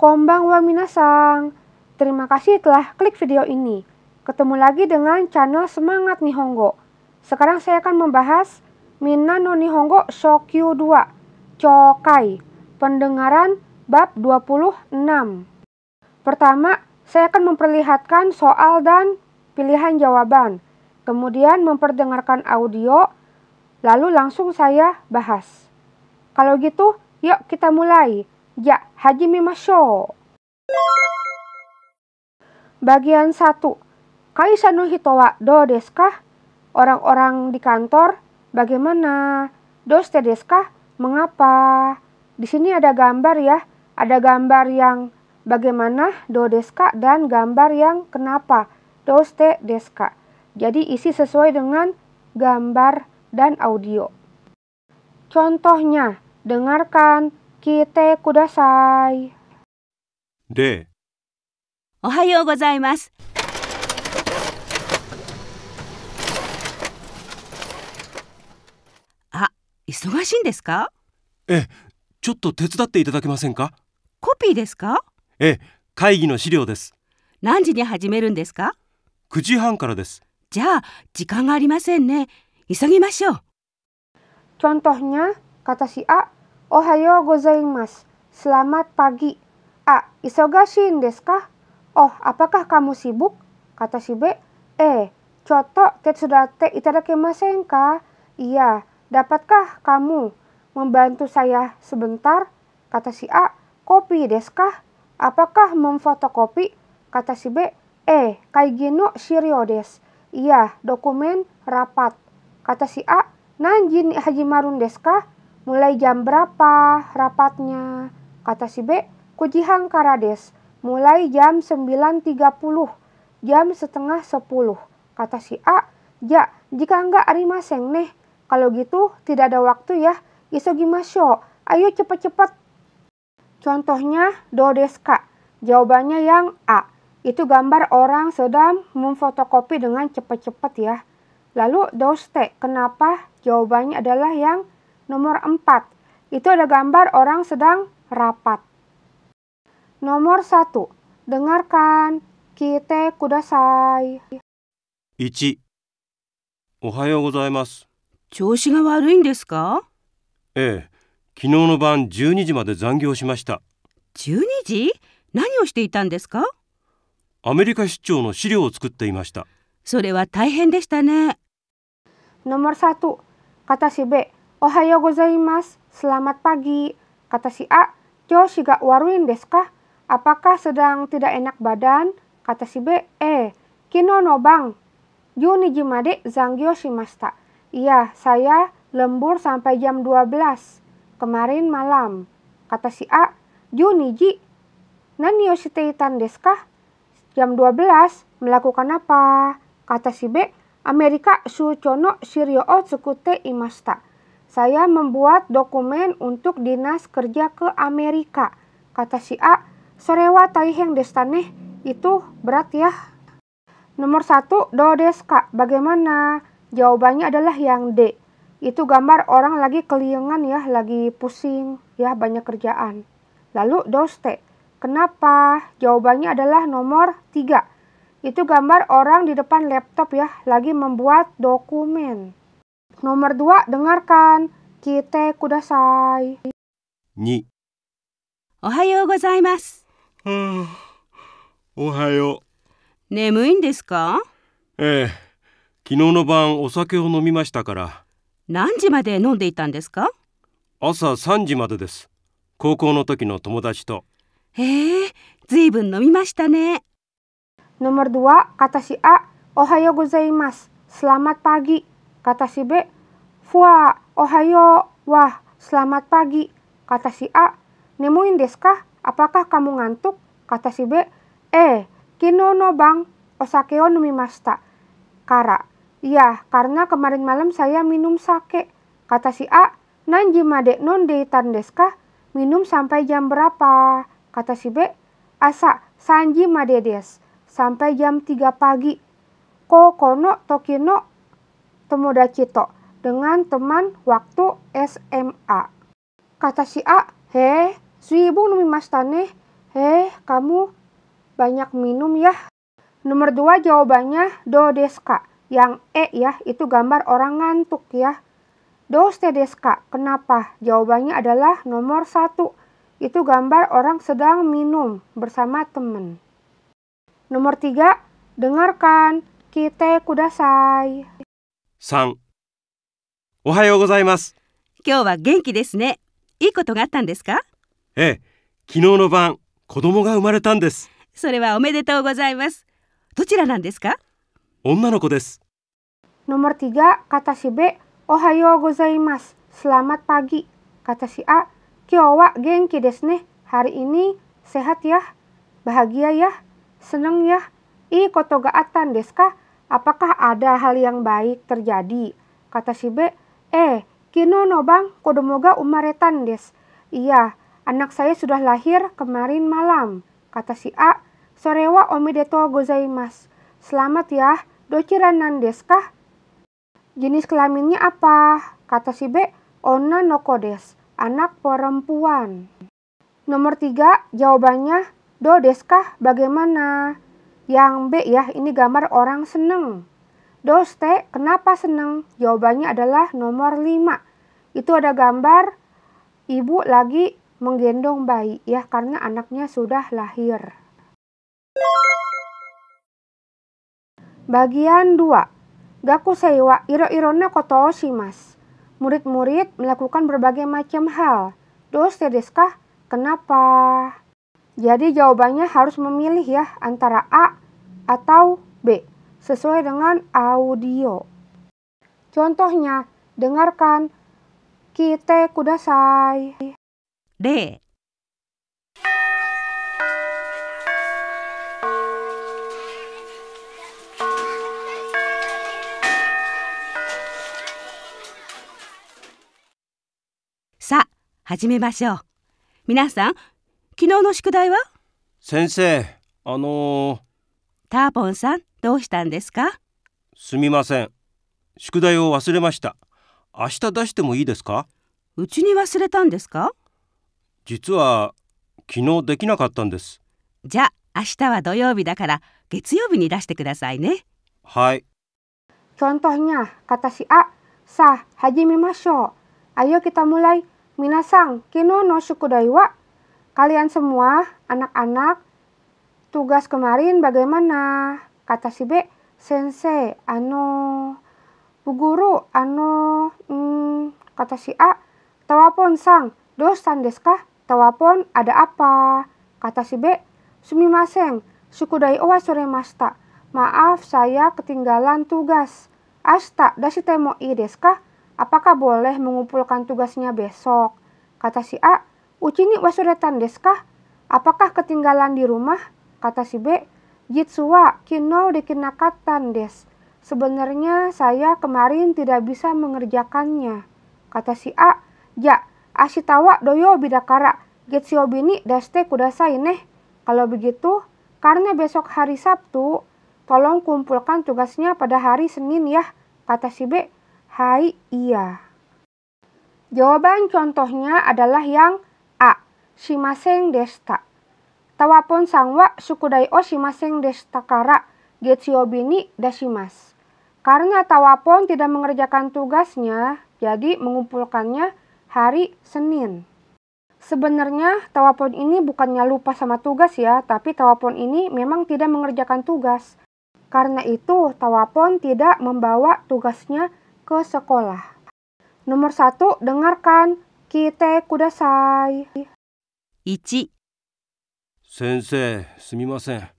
Konbanwa minasang. Terima kasih telah klik video ini. Ketemu lagi dengan channel Semangat Nihongo. Sekarang saya akan membahas Minna no Nihongo Shokyu 2 Chokai, pendengaran bab 26. Pertama, saya akan memperlihatkan soal dan pilihan jawaban. Kemudian memperdengarkan audio, lalu langsung saya bahas. Kalau gitu, yuk kita mulai. Ja, hajimemashou. Bagian 1. Kaisa no hito wa dou desu ka? Orang-orang di kantor bagaimana? Doushite desu ka? Mengapa? Di sini ada gambar ya. Ada gambar yang bagaimana, dou desu ka, dan gambar yang kenapa, doushite desu ka. Jadi isi sesuai dengan gambar dan audio. Contohnya, dengarkan. Kite kudasai. De. おはようございます。あ、忙しいんですか？ええ、ちょっと手伝っていただけませんか？コピーですか？ええ、会議の資料です。何時に始めるんですか9時半からです。じゃあ、時間がありませんね。急ぎましょう。Contohnya, kata si A, Ohayo gozaimasu. Selamat pagi. A, isogashin desu ka? Oh, apakah kamu sibuk? Kata si B, choto tetsudate itadakimasen ka? Iya, dapatkah kamu membantu saya sebentar? Kata si A, kopi desu ka? Apakah memfotokopi? Kata si B, kaigi no shiryou desu. Iya, dokumen rapat. Kata si A, nanji ni hajimarun desu ka? Mulai jam berapa rapatnya? Kata si B, kujihan kara desu. Mulai jam 9.30, jam setengah 10. Kata si A, ja, jika enggak arimasen neh. Kalau gitu tidak ada waktu ya. Isogimashou, ayo cepat-cepat. Contohnya, dou desu ka? Jawabannya yang A. Itu gambar orang sedang memfotokopi dengan cepat-cepat ya. Lalu doushite, kenapa? Jawabannya adalah yang nomor 4. Itu ada gambar orang sedang rapat. Nomor 1. Dengarkan. Kite kudasai. 1. おはようございます。調子が悪いんですか？ええ、昨日の晩12時まで残業しました。12時？何をしていたんですか？アメリカ出張の資料を作っていました。それは大変でしたね。Nomor 1. Kata si B, Ohayo gozaimasu. Selamat pagi. Kata si A, Joushi ga waruin desu ka? Apakah sedang tidak enak badan? Kata si B, kino no bang 12 ji made zangyou shimashita. Iya, saya lembur sampai jam 12 kemarin malam. Kata si A, 12 ji? Nani o shite itan desu ka? Jam 12 melakukan apa? Kata si B, Amerika shucho no shiryou o tsukute imashita. Saya membuat dokumen untuk dinas kerja ke Amerika. Kata si A, sore wa taihen desu ne. Itu berat ya. Nomor 1, dou desu ka? Bagaimana? Jawabannya adalah yang D. Itu gambar orang lagi keliengan ya, lagi pusing ya, banyak kerjaan. Lalu doushite, kenapa? Jawabannya adalah nomor 3. Itu gambar orang di depan laptop ya, lagi membuat dokumen. Nomor 2, dengarkan. Kite kudasai. 2. おはようございます。おはよう。眠いんですか？ええ、昨日の晩お酒を飲みましたから。何時まで飲んでいたんですか？朝3時までです。高校の時の友達と。へえ、ずいぶん飲みましたね。Nomor 2, kata si A, Ohayo gozaimasu. Selamat pagi. Kata si B, Fuwa, ohayo. Wah, selamat pagi. Kata si A, nemuin desu ka? Apakah kamu ngantuk? Kata si B, kino no bang osake o nomimashita. Kara, iya, karena kemarin malam saya minum sake. Kata si A, nanji made nonde itan desu ka? Minum sampai jam berapa? Kata si B, asa 3 ji made desu. Sampai jam 3 pagi. Koko no toki no tomodachi to. Dengan teman waktu SMA. Kata si A, zuibun nomimashita ne. Kamu banyak minum ya. Nomor 2 jawabannya do desu ka. Yang ya, itu gambar orang ngantuk ya. Doste desu ka. Kenapa? Jawabannya adalah nomor 1. Itu gambar orang sedang minum bersama teman. Nomor 3, dengarkan. Kite kudasai. 3、おはようございます。今日は元気ですね。いいことがあったんですか？ええ、昨日の晩、子供が生まれたんです。それはおめでとうございます。どちらなんですか？女の子です。Nomor 3, kata si B, Ohayo gozaimasu. Selamat pagi. Kata si A, Kyou wa genki desu ne. Hari ini sehat ya, bahagia ya, senang ya. Ii koto ga attan desu ka? Apakah ada hal yang baik terjadi? Kata si B, kino no bang kodomo ga umaretan desu. Iya, anak saya sudah lahir kemarin malam. Kata si A, sore wa omedetou gozaimasu. Selamat ya, dochira nan desu ka? Jenis kelaminnya apa? Kata si B, onna no ko desu. Anak perempuan. Nomor 3, jawabannya do desu ka? Bagaimana? Yang B ya, ini gambar orang seneng. Doste, kenapa seneng? Jawabannya adalah nomor 5. Itu ada gambar ibu lagi menggendong bayi ya, karena anaknya sudah lahir. Bagian 2. Gakusei wa iro-iro na koto o shimasu. Murid-murid melakukan berbagai macam hal. Doste desu ka? Kenapa? Jadi jawabannya harus memilih ya, antara A atau B, sesuai dengan audio. Contohnya, dengarkan. Kite kudasai. D. さあ、始めましょう。皆さん、昨日の宿題は？先生、ターポンさん、どうしたんですか？すみません。宿題を忘れました。明日出してもいいですか？うちに忘れたんですか？実は昨日できなかったんです。じゃあ明日は土曜日だから月曜日に出してくださいね。はい。Contohnya, kata si A, Sa, hajimemashou. Ayo kita mulai. Minasang, kino no shukudai wa. Kalian semua, anak-anak, tugas kemarin bagaimana? Kata si B, Sensei, Bu guru, kata si A, Tawapon sang, dosan desu ka? Tawapon, ada apa? Kata si B, Sumimasen, shukudai o wasuremashita. Maaf, saya ketinggalan tugas. Ashita dashite mo ii desu ka? Apakah boleh mengumpulkan tugasnya besok? Kata si A, uchi ni wasuretan desu ka? Apakah ketinggalan di rumah? Kata si B, jitsu wa kino dekinakattan desu. Sebenarnya saya kemarin tidak bisa mengerjakannya. Kata si A, ja, ashita wa doyobi dakara, getsuyobi ni dashite kudasai ne. Kalau begitu, karena besok hari Sabtu, tolong kumpulkan tugasnya pada hari Senin ya. Kata si B, hai, iya. Jawaban contohnya adalah yang A, shimasen deshita. Tawapon sang wa shukudai o shimasen deshita kara getsuyobi ni dashimasu. Karena Tawapon tidak mengerjakan tugasnya, jadi mengumpulkannya hari Senin. Sebenarnya Tawapon ini bukannya lupa sama tugas ya, tapi Tawapon ini memang tidak mengerjakan tugas. Karena itu Tawapon tidak membawa tugasnya ke sekolah. Nomor 1, dengarkan. Kite kudasai. 1、先生、すみません。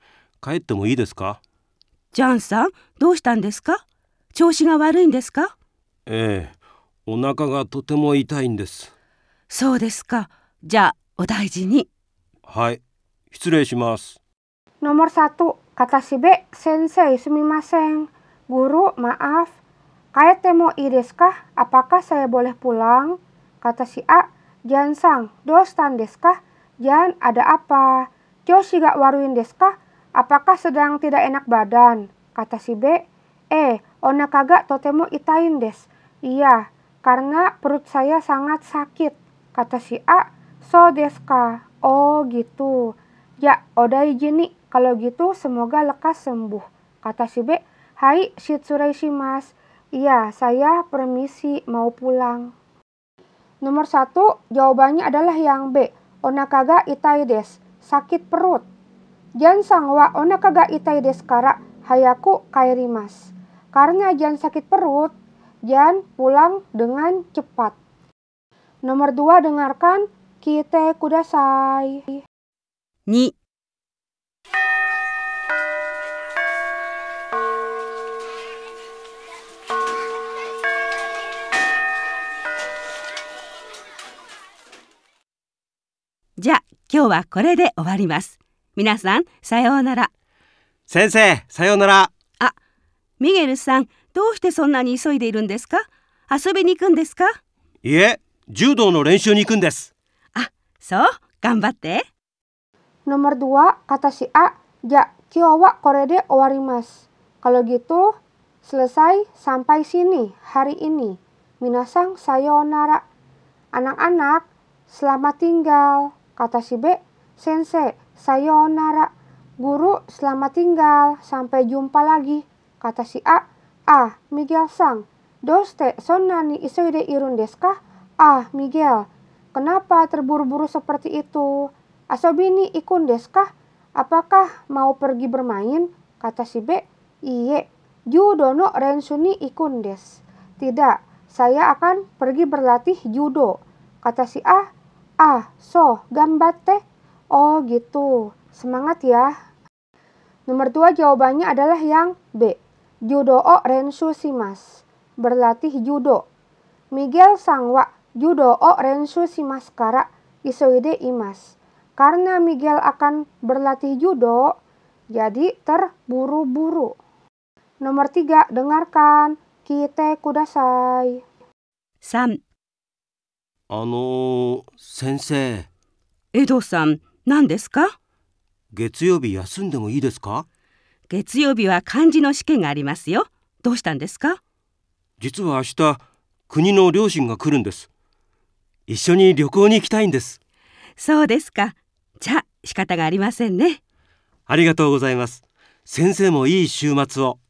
帰ってもいいですか？ジャンさん、どうしたんですか？調子が悪いんですか？ええ、お腹がとても痛いんです。そうですか。じゃあ、お大事に。はい、失礼します。Nomor 1, kata si B, Sensei, sumimasen. Guru, maaf. Kaete mo ii desu ka? Apakah saya boleh pulang? Kata si A, Jansang, doustan desu ka? Jan, ada apa? Choushi ga waruin desu ka? Apakah sedang tidak enak badan? Kata si B, onaka ga totemo itain desu. Iya, karena perut saya sangat sakit. Kata si A, so desu ka? Oh gitu. Ya, odai jini. Kalau gitu semoga lekas sembuh. Kata si B, hai shitsurei shimasu. Iya, saya permisi mau pulang. Nomor 1, jawabannya adalah yang B. Onaka itai desu. Sakit perut. Jansang wa onaka itai desu kara hayaku kaerimasu. Karena Jan sakit perut, Jan pulang dengan cepat. Nomor 2, dengarkan. Kite kudasai. 2、じゃあ今日はこれで終わります。皆さん、さようなら。先生、さようなら。あ、ミゲルさん、どうしてそんなに急いでいるんですか？遊びに行くんですか？いえ、柔道の練習に行くんです。あ、そう、頑張って。Nomor 2, kata si A, ja, kyo wa korede owarimasu. Kalau gitu, selesai sampai sini hari ini. Minasang sayonara. Anak-anak, selamat tinggal. Kata si B, sensei, sayonara. Guru, selamat tinggal. Sampai jumpa lagi. Kata si A, Miguel-san, doste sonnani isoide irun desu ka? Miguel, kenapa terburu-buru seperti itu? Asobi ni ikun desu ka? Apakah mau pergi bermain? Kata si B, iye, judo no rensu ni ikun desu. Tidak, saya akan pergi berlatih judo. Kata si A, so, gambatte. Oh gitu, semangat ya. Nomor 2, jawabannya adalah yang B. Judo o rensu shimasu. Berlatih judo. Miguel sang wa judo o rensu shimasu kara isoide imasu. Karena Miguel akan berlatih judo, jadi terburu-buru. Nomor 3, dengarkan. Kite kudasai. 3、先生、エドさん、何ですか？月曜日休んでもいいですか？月曜日は漢字の試験がありますよ。どうしたんですか？実は明日、国の両親が来るんです。一緒に旅行に行きたいんです。そうですか。じゃあ仕方がありませんね。ありがとうございます。先生もいい週末を。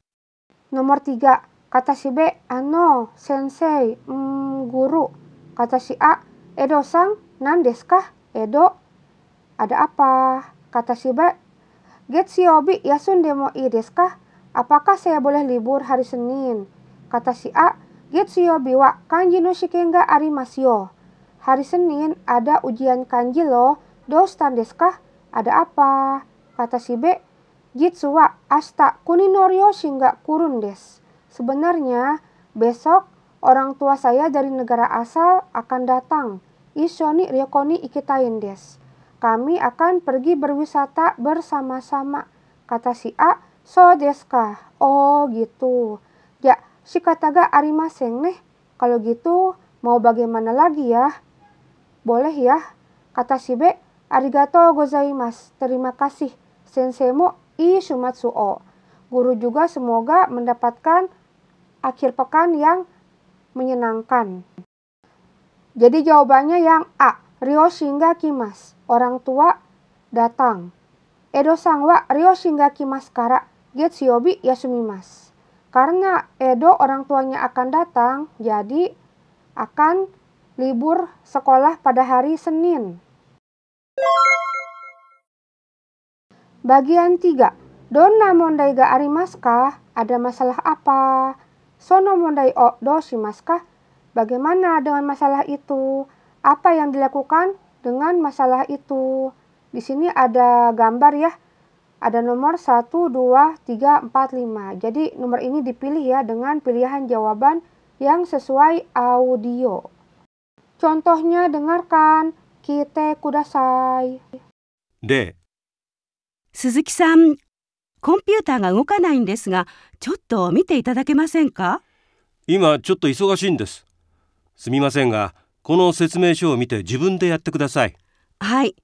Nomor 3, kata si B, sensei, guru. Kata si A, Edo-san, nan desu ka? Edo, ada apa? Kata si B, Getsuyobi yasunde mo ii desu ka? Apakah saya boleh libur hari Senin? Kata si A, Getsuyobi wa kanji no shiken ga arimasu yo. Hari Senin ada ujian kanji loh. Doustan desu ka? Ada apa? Kata si B, Jitsu wa ashita kuni no ryoshin ga kurun desu. Sebenarnya besok orang tua saya dari negara asal akan datang. Issho ni ryoko ni ikitain desu. Kami akan pergi berwisata bersama-sama. Kata si A, so desu ka? Oh gitu. Ya, shikata ga arimasen ne. Kalau gitu mau bagaimana lagi ya? Boleh ya? Kata si B, arigatou gozaimasu. Terima kasih. Sensei mo ii shumatsu o. Guru juga semoga mendapatkan akhir pekan yang menyenangkan. Jadi jawabannya yang A, ryoshin ga kimasu. Orang tua datang. Edo-san wa ryoshin ga kimasu kara getsuyobi yasumimasu. Karena Edo orang tuanya akan datang, jadi akan libur sekolah pada hari Senin. Bagian 3. Donna mondai ga arimasu ka? Ada masalah apa? Sono mondai o doshimasu ka? Bagaimana dengan masalah itu? Apa yang dilakukan dengan masalah itu? Di sini ada gambar ya. Ada nomor 1, 2, 3, 4, 5. Jadi nomor ini dipilih ya dengan pilihan jawaban yang sesuai audio. Contohnya dengarkan. Kite kudasai.で、鈴木さん、コンピューターが動かないんですが、ちょっと見ていただけませんか？今ちょっと忙しいんです。すみませんが、この説明書を見て自分でやってください。はい。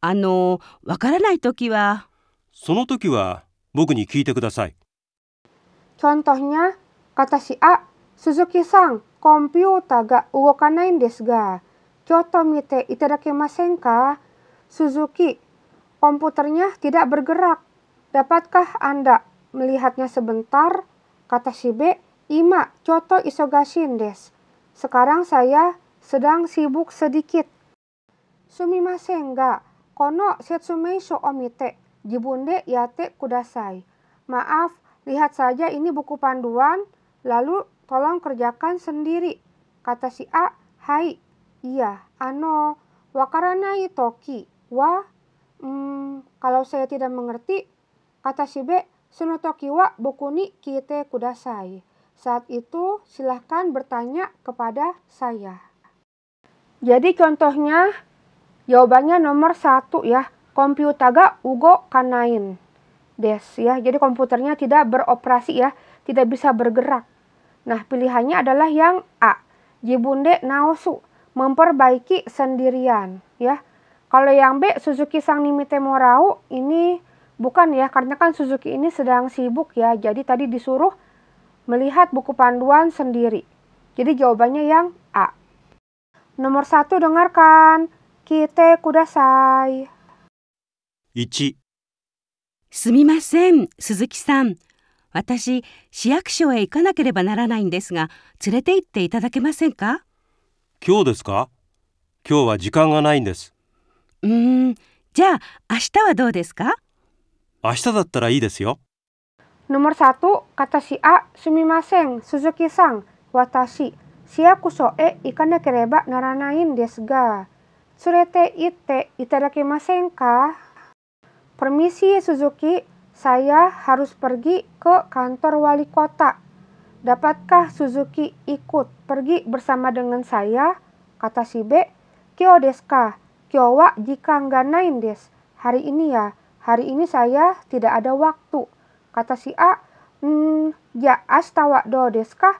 わからないときは。その時は僕に聞いてください。Contohnya, kata si A, Suzuki-san, komputer ga ugokanai desu ga. Kyoto mite itadakimasen ka? Suzuki, komputernya tidak bergerak. Dapatkah Anda melihatnya sebentar? Kata si B. Ima, choto isogashin desu. Sekarang saya sedang sibuk sedikit. Sumimasen ga, kono setsumeisho o mite, jibunde yate kudasai. Maaf, lihat saja ini buku panduan, lalu tolong kerjakan sendiri. Kata si A. Hai, iya, wakaranai toki wa, kalau saya tidak mengerti, kata si B, suno toki wa buku ni kite kudasai. Saat itu silahkan bertanya kepada saya. Jadi contohnya jawabannya nomor 1 ya. Komputer ga ugo kanain des ya. Jadi komputernya tidak beroperasi ya, tidak bisa bergerak. Nah, pilihannya adalah yang A. Jibunde naosu, memperbaiki sendirian ya. Kalau yang B, Suzuki sang nimite morau, ini bukan ya, karena kan Suzuki ini sedang sibuk ya. Jadi tadi disuruh melihat buku panduan sendiri. Jadi jawabannya yang A. Nomor 1 dengarkan. Kite kudasai. 1、すみません、鈴木さん。私、市役所へ行かなければならないんですが、連れて行っていただけませんか？今日ですか？今日は時間がないんです。じゃあ、明日はどうですか？明日だったらいいですよ。Nomor 1, kata si A, sumimasen, Suzuki-san, watashi, shiakuso e ikanakereba naranain desu ga, tsurete itte itadakimasen ka? Permisi Suzuki, saya harus pergi ke kantor wali kota. Dapatkah Suzuki ikut pergi bersama dengan saya? Kata si B. Kyo desu ka? Kyo wa jikan ga nain desu. Hari ini ya, hari ini saya tidak ada waktu. Kata si A. Ya ashita wa do desu ka?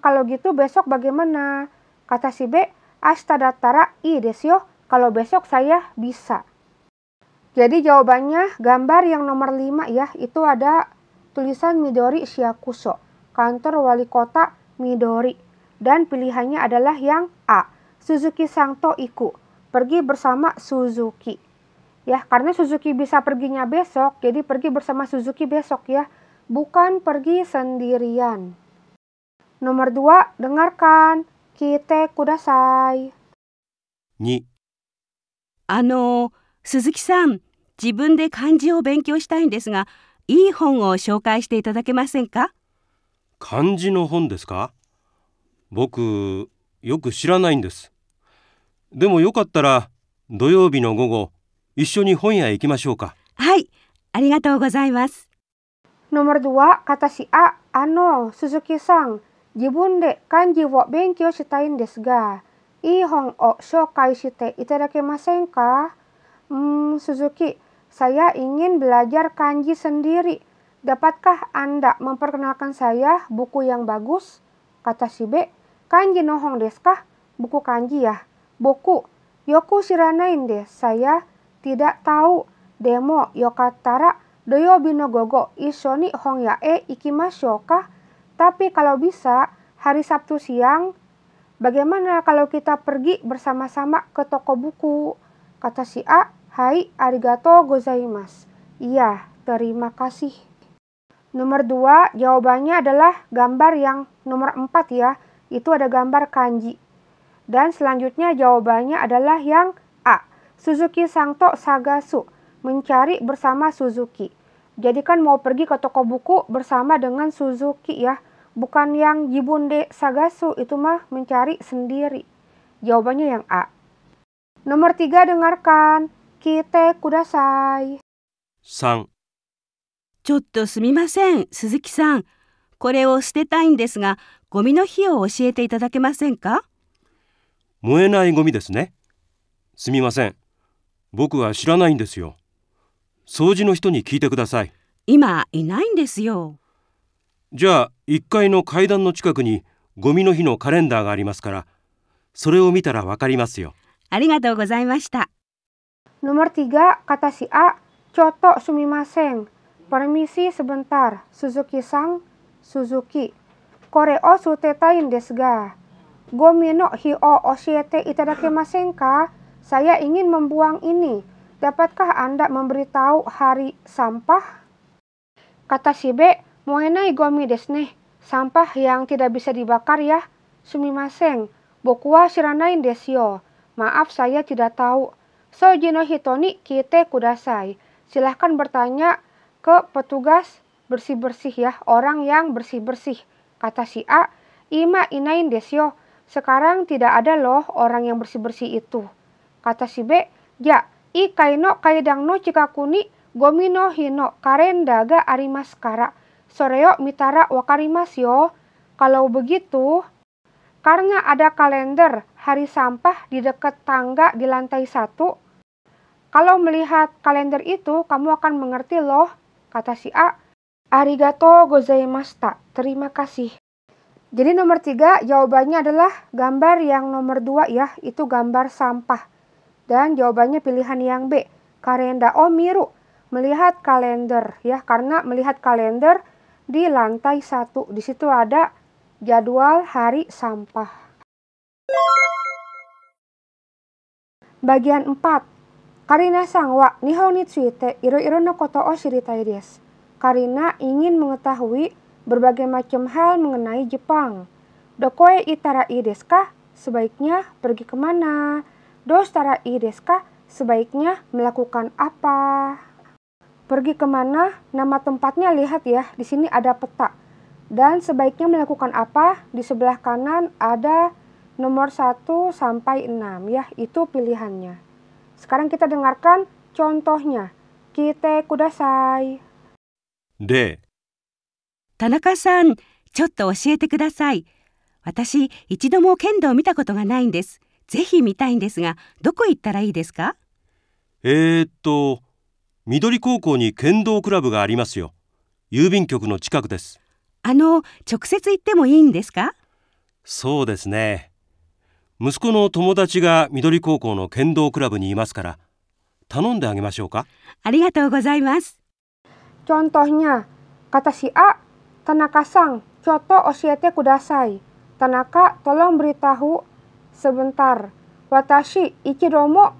Kalau gitu besok bagaimana? Kata si B. Ashita dattara ii desu yo. Kalau besok saya bisa. Jadi jawabannya gambar yang nomor 5 ya, itu ada tulisan Midori Shiakuso, kantor wali kota Midori. Dan pilihannya adalah yang A, Suzuki Sangto Iku, pergi bersama Suzuki. Ya, karena Suzuki bisa perginya besok, jadi pergi bersama Suzuki besok ya, bukan pergi sendirian. Nomor 2, dengarkan, kite kudasai. 2、鈴木さん、自分で漢字を勉強したいんですが、いい本を紹介していただけませんか？漢字の本ですか？僕、よく知らないんです。でもよかったら、土曜日の午後、一緒に本屋へ行きましょうか。はい、ありがとうございます。Nomor 2, kata si A, Suzuki-san, jibun de kanji wo benkyou shitai desu ga, ii hon o shoukai shite itadakimasen ka? Suzuki, saya ingin belajar kanji sendiri. Dapatkah Anda memperkenalkan saya buku yang bagus? Kata si B. Kanji no hon desu ka? Buku kanji ya? Boku, yoku shiranain desu. Saya tidak tahu. Demo yokattara doyobi no gogo issho ni honya e ikimashou ka? Tapi kalau bisa, hari Sabtu siang, bagaimana kalau kita pergi bersama-sama ke toko buku? Kata si A. Hai, arigatou gozaimasu. Iya, terima kasih. Nomor 2, jawabannya adalah gambar yang nomor 4 ya. Itu ada gambar kanji. Dan selanjutnya jawabannya adalah yang A. Suzuki Sangto Sagasu, mencari bersama Suzuki. Jadi kan mau pergi ke toko buku bersama dengan Suzuki ya. Bukan yang jibunde Sagasu, itu mah mencari sendiri. Jawabannya yang A. Nomor 3, dengarkan. Kite kudasai. 3、ちょっとすみません、鈴木さん。これを捨てたいんですが、ゴミの日を教えていただけませんか？燃えないゴミですね。すみません。僕は知らないんですよ。掃除の人に聞いてください。今いないんですよ。じゃあ、1階の階段の近くにゴミの日のカレンダーがありますから、それを見たらわかりますよ。ありがとうございました。Nomor 3, kata si A. Choto sumimasen. Permisi sebentar, Suzuki-san, Suzuki. Kore o sutetain desu ga. Gomi no hi o oshiete itadakimasen ka? Saya ingin membuang ini. dapatkah Anda memberitahu hari sampah? Kata si B, moenai gomi desu ne. Sampah yang tidak bisa dibakar ya. Sumimasen, boku wa shiranain desu yo. Maaf, saya tidak tahu. Soji no hito ni kite kudasai. Silahkan bertanya ke petugas bersih-bersih ya, orang yang bersih-bersih. Kata si A, ima inain desu yo. Sekarang tidak ada loh orang yang bersih-bersih itu. Kata si B, ya, ikai no kaidang no chikaku ni gomi no hino karenda ga arimasu kara. Sore yo mitara wakarimasu yo. Kalau begitu, karena ada kalender hari sampah di dekat tangga di lantai 1. Kalau melihat kalender itu, kamu akan mengerti loh. Kata si A, arigato gozaimashita. Terima kasih. Jadi nomor 3 jawabannya adalah gambar yang nomor 2 ya, itu gambar sampah. Dan jawabannya pilihan yang B, karenda o miru, melihat kalender ya, karena melihat kalender di lantai 1. Di situ ada jadwal hari sampah. Bagian 4. Karina-san wa Nihon ni tsuite iro-iro no koto o shiritai desu. Karina ingin mengetahui berbagai macam hal mengenai Jepang. Dokoe itara ii desu ka? Sebaiknya pergi kemana? Dostara ii desu ka? Sebaiknya melakukan apa? Pergi kemana? Nama tempatnya lihat ya, di sini ada peta. Dan sebaiknya melakukan apa? Di sebelah kanan ada nomor 1 sampai 6 ya, itu pilihannya. Sekarang kita dengarkan contohnya. Kite kudasai. D、田中さん、ちょっと教えてください。私、一度も剣道を見たことがないんです。ぜひ見たいんですが、どこ行ったらいいですか？緑高校に剣道クラブがありますよ。郵便局の近くです。直接行ってもいいんですか？そうですね。息子の友達が緑高校の剣道クラブにいますから、頼んであげましょうか。ありがとうございます。Contohnya, kata si A, Tanaka-san, coto oshiete kudasai. Tanaka, tolong beritahu sebentar. Watashi, ichidomo,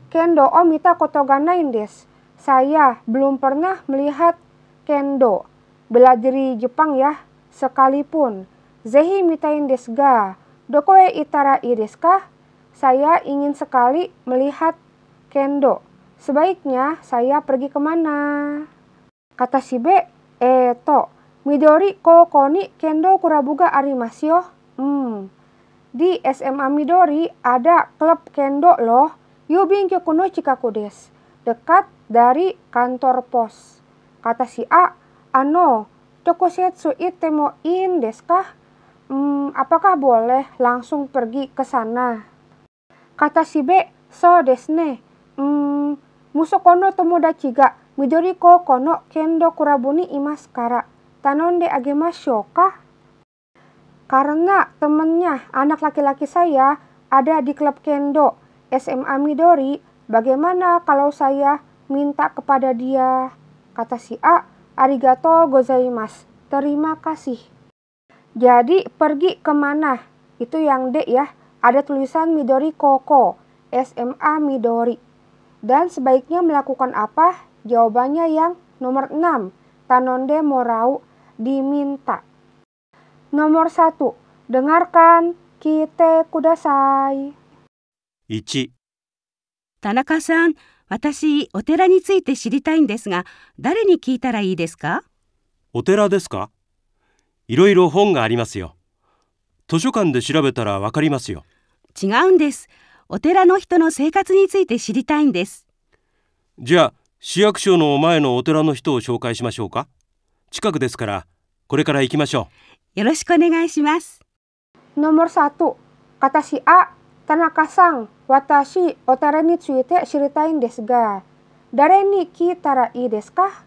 kendo o mita koto ga nain desu. Saya belum pernah melihat kendo, bela diri Jepang ya, sekalipun. Zehi mitain desu ga, dokoe itara ii desu ka? Saya ingin sekali melihat kendo. Sebaiknya saya pergi kemana? Kata si B, Midori koko ni kendo kurabu ga arimasu yo. Di SMA Midori ada klub kendo loh. Yubingkyoku no chikaku desu. Dekat dari kantor pos. Kata si A, tokosetsu ite mo in desu ka? Apakah boleh langsung pergi ke sana? Kata si B, so desu ne. Musoko no tomodachi ga Midori koko no kendo kurabu ni imasu kara. Tanonde agemashou ka? Karena temannya, anak laki-laki saya, ada di klub kendo SMA Midori, bagaimana kalau saya minta kepada dia? Kata si A, arigato gozaimasu. Terima kasih. Jadi pergi kemana? Itu yang D ya. Ada tulisan Midori Koko, SMA Midori. Dan sebaiknya melakukan apa? Jawabannya yang nomor 6. Tanonde morau, diminta. Nomor 1. Dengarkan, kite kudasai. 1、田中さん、私、お寺について知りたいんですが、誰に聞いたらいいですか？お寺ですか？いろいろ本がありますよ。図書館で調べたらわかりますよ。違うんです。お寺の人の生活について知りたいんです。じゃあ、市役所の前のお寺の人を紹介しましょうか。近くですから、これから行きましょよろしくお願いします。Nomor 1. Kata si A, Tanaka-san, watashi otara ni tsuite shiritain desu ga. Dare ni kitara ii desu ka?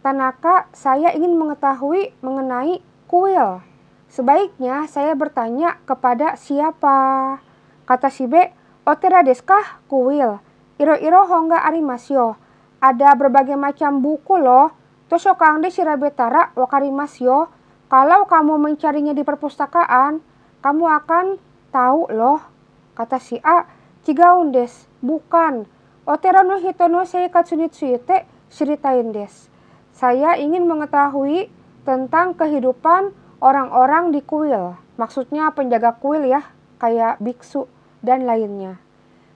Tanaka, saya ingin mengetahui mengenai kuil. Sebaiknya saya bertanya kepada siapa? Kata si B, otera desu ka? Kuil. Iro-iro honga arimasu yo. Ada berbagai macam buku loh. Toshokan de shirabetara wakarimasu yo. Kalau kamu mencarinya di perpustakaan, kamu akan tahu loh. Kata si A, chigaun desu. Bukan. Otera no hito no seikatsu ni tsuite shiritain desu. Saya ingin mengetahui tentang kehidupan orang-orang di kuil. Maksudnya penjaga kuil ya, kayak biksu dan lainnya.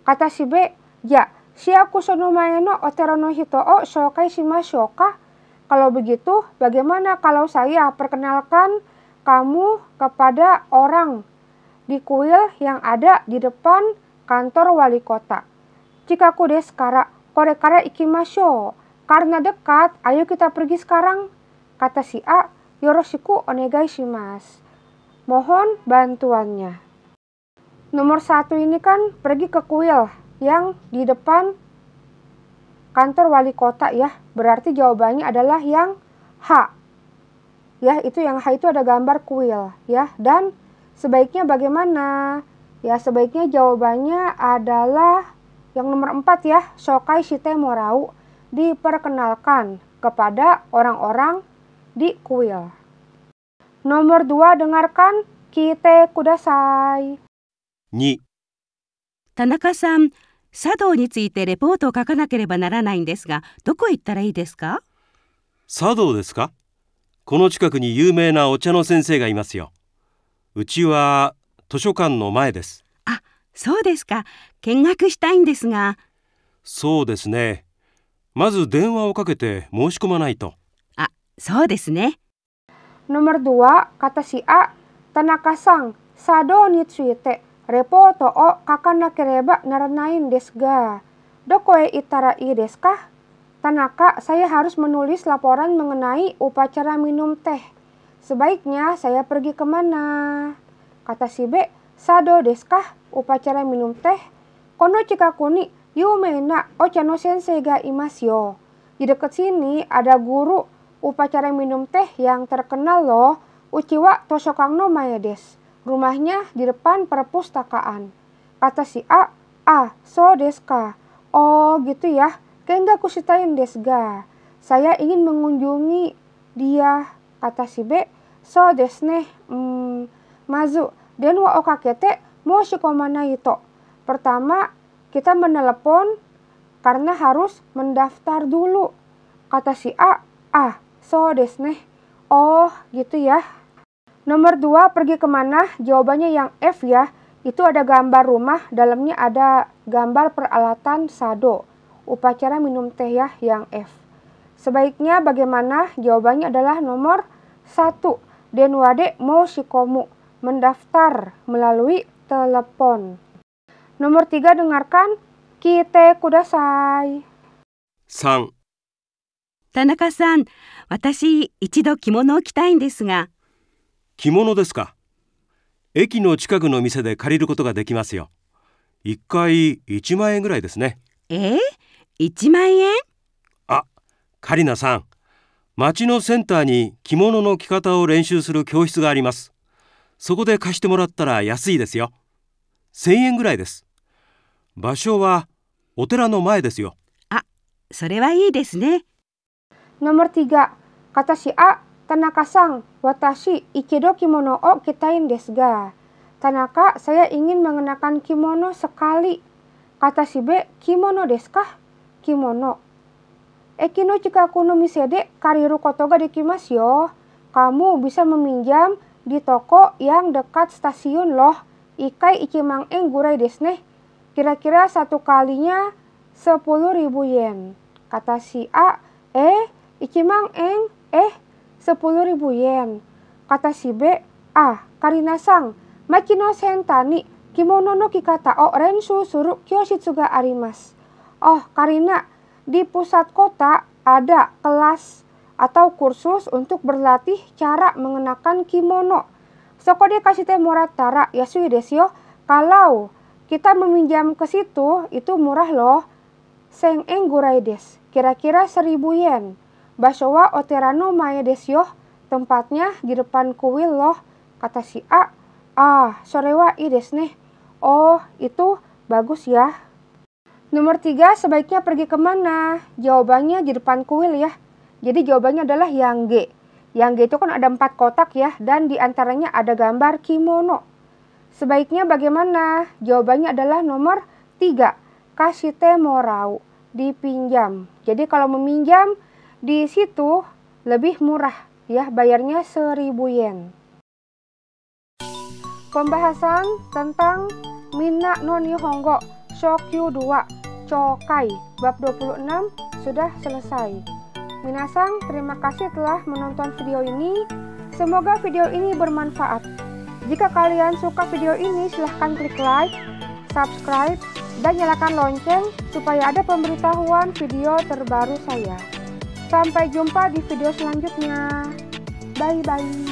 Kata si B, ya, shiaku sono mae no otera no hito o shoukai shimashou ka? Kalau begitu, bagaimana kalau saya perkenalkan kamu kepada orang di kuil yang ada di depan kantor wali kota? Chikaku desu kara, kore kara ikimashou. Karena dekat, ayo kita pergi sekarang. Kata si A, yoroshiku onegai shimasu. Mohon bantuannya. Nomor 1 ini kan pergi ke kuil yang di depan kantor wali kota ya. Berarti jawabannya adalah yang H. Ya, itu yang H itu ada gambar kuil ya. Dan sebaiknya bagaimana? Ya, sebaiknya jawabannya adalah yang nomor 4 ya. Shokai shite morau. Diperkenalkan kepada orang-orang di kuil. Nomor 2, dengarkan kite kudasai. 2、田中さん、茶道についてレポートを書かなければならないんですが、どこへ行ったらいいですか？茶道ですか？この近くに有名なお茶の先生がいますよ。うちは図書館の前です。あ、そうですか。見学したいんですが。そうですね。まず電話をかけて申し込まないと。あ、そうですね。Nomor 2, kata si A, Tanaka-san, sado ni tsuite, repoto o kakanakereba naranain desu ga. Doko e itarai desu ka? Tanaka, saya harus menulis laporan mengenai upacara minum teh. Sebaiknya saya pergi kemana? Kata si B, sado desu ka? Upacara minum teh? Kono chikaku ni yume na ocha no sensei ga imasu yo. Di dekat sini ada guru upacara minum teh yang terkenal loh. Uchi wa toshokan no mae desu. Rumahnya di depan perpustakaan. Kata si A, so desu ka? Oh gitu ya. Kengaku shitain desu ga. Saya ingin mengunjungi dia. Kata si B, so desu ne. Mazu, denwa o kakete moshikomanai to. Pertama, kita menelepon karena harus mendaftar dulu. Kata si A, so desu ne. Oh gitu ya. Nomor 2, pergi kemana? Jawabannya yang F ya. Itu ada gambar rumah, dalamnya ada gambar peralatan sado. Upacara minum teh ya, yang F. Sebaiknya bagaimana? Jawabannya adalah nomor 1. Denwade moshikomu. Mendaftar melalui telepon. Nomor 3, dengarkan kite kudasai. 3、田中さん、私一度着物を着たいんですが。着物ですか？駅の近くの店で借りることができますよ。1回1万円ぐらいですね。1万円？あ、カリナさん、町のセンターに着物の着方を練習する教室があります。そこで貸してもらったら安いですよ。1000円ぐらいです。場所はお寺の前ですよ。あ、それはいいですね。Nomor 3, kata si A, Tanaka-san, watashi ikido kimono o kitain desu ga. Tanaka, saya ingin mengenakan kimono sekali. Kata si B, kimono desu ka? Kimono. Eki no chikaku no mise de kariru koto ga dekimasu yo. Kamu bisa meminjam di toko yang dekat stasiun loh. Ikai ikimang en gurai desu ne. Kira-kira satu kalinya 10.000 yen. Kata si A, ikimang en, 10.000 yen. Kata si B, Karina-san, machi no senta ni kimono no kikata o renshu suru kyoshitsu ga arimasu. Oh, Karina, di pusat kota ada kelas atau kursus untuk berlatih cara mengenakan kimono. Soko de kashite morattara yasui desu yo. Kalau kita meminjam ke situ, itu murah loh. 1000 en gurai desu. Kira-kira 1000 yen. Basho wa otera no mae desu yo. Tempatnya di depan kuil loh. Kata si A, sore wa ii desu ne. Oh, itu bagus ya. Nomor 3, sebaiknya pergi kemana? Jawabannya di depan kuil ya. Jadi jawabannya adalah yang G. Yang G itu kan ada 4 kotak ya. Dan diantaranya ada gambar kimono. Sebaiknya bagaimana? Jawabannya adalah nomor 3. kashite morau, dipinjam. Jadi kalau meminjam di situ lebih murah ya, bayarnya 1.000 yen. Pembahasan tentang Minna no Nihongo Shokyu 2 Chokai bab 26 sudah selesai. Minasang, terima kasih telah menonton video ini. Semoga video ini bermanfaat. Jika kalian suka video ini, silahkan klik like, subscribe, dan nyalakan lonceng supaya ada pemberitahuan video terbaru saya. Sampai jumpa di video selanjutnya. Bye-bye.